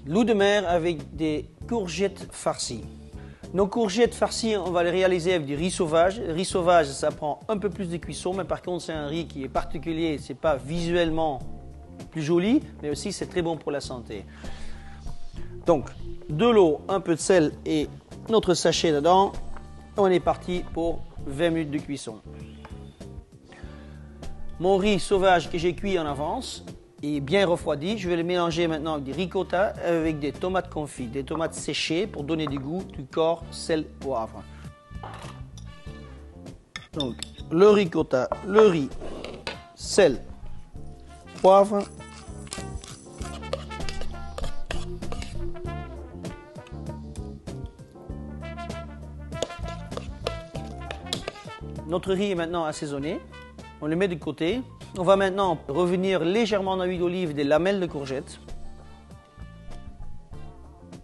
Loup de mer avec des courgettes farcies. Nos courgettes farcies, on va les réaliser avec du riz sauvage. Le riz sauvage, ça prend un peu plus de cuisson, mais par contre, c'est un riz qui est particulier. C'est pas visuellement plus joli, mais aussi c'est très bon pour la santé. Donc, de l'eau, un peu de sel et notre sachet dedans. On est parti pour 20 minutes de cuisson. Mon riz sauvage que j'ai cuit en avance est bien refroidi. Je vais le mélanger maintenant avec du ricotta, avec des tomates confites, des tomates séchées pour donner du goût, du corps, sel, poivre. Donc, le ricotta, le riz, sel, poivre. Notre riz est maintenant assaisonné. On le met de côté. On va maintenant revenir légèrement dans l'huile d'olive des lamelles de courgettes.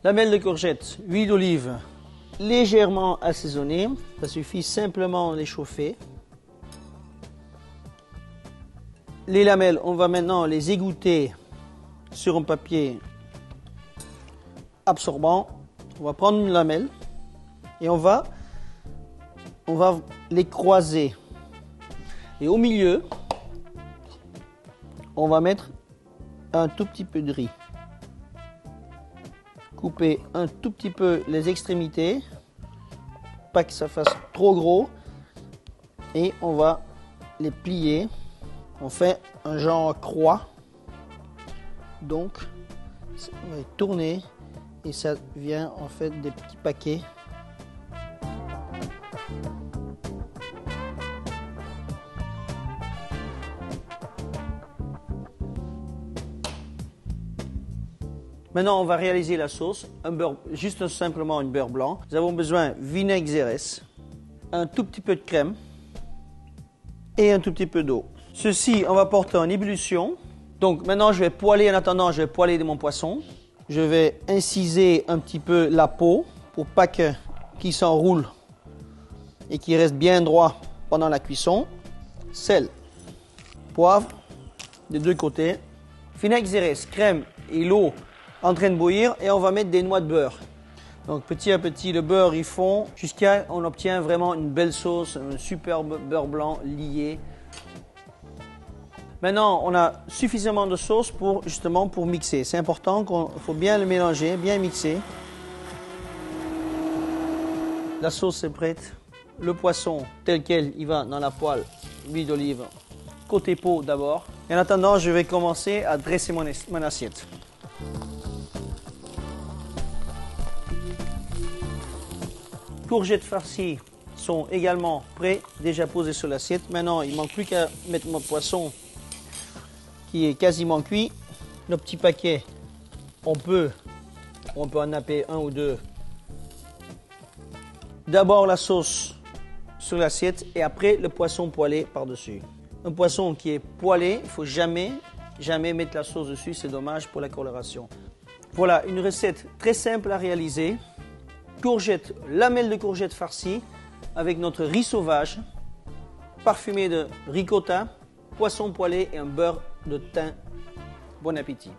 Lamelles de courgettes, huile d'olive légèrement assaisonnée. Ça suffit simplement de les chauffer. Les lamelles, on va maintenant les égoutter sur un papier absorbant. On va prendre une lamelle et on va les croiser. Et au milieu, on va mettre un tout petit peu de riz. Couper un tout petit peu les extrémités, pas que ça fasse trop gros. Et on va les plier. On fait un genre croix. Donc, on va les tourner et ça vient en fait des petits paquets. Maintenant, on va réaliser la sauce, juste simplement un beurre blanc. Nous avons besoin de vinaigre xérès, un tout petit peu de crème et un tout petit peu d'eau. Ceci, on va porter en ébullition. Donc maintenant, je vais poêler, en attendant, je vais poêler mon poisson. Je vais inciser un petit peu la peau pour pas qu'il s'enroule et qu'il reste bien droit pendant la cuisson. Sel, poivre, des deux côtés. Vinaigre xérès, crème et l'eau en train de bouillir et on va mettre des noix de beurre. Donc petit à petit le beurre il fond jusqu'à on obtient vraiment une belle sauce, un superbe beurre blanc lié. Maintenant on a suffisamment de sauce pour mixer. C'est important qu'il faut bien le mélanger, bien mixer. La sauce est prête. Le poisson tel quel il va dans la poêle, huile d'olive, côté peau d'abord. Et en attendant je vais commencer à dresser mon assiette. Courgettes farcies sont également prêts, déjà posées sur l'assiette. Maintenant, il ne manque plus qu'à mettre mon poisson qui est quasiment cuit. Nos petits paquets, on peut en napper un ou deux. D'abord la sauce sur l'assiette et après le poisson poêlé par-dessus. Un poisson qui est poêlé, il ne faut jamais mettre la sauce dessus, c'est dommage pour la coloration. Voilà, une recette très simple à réaliser. Courgettes, lamelles de courgettes farcies avec notre riz sauvage, parfumé de ricotta, poisson poêlé et un beurre de thym. Bon appétit!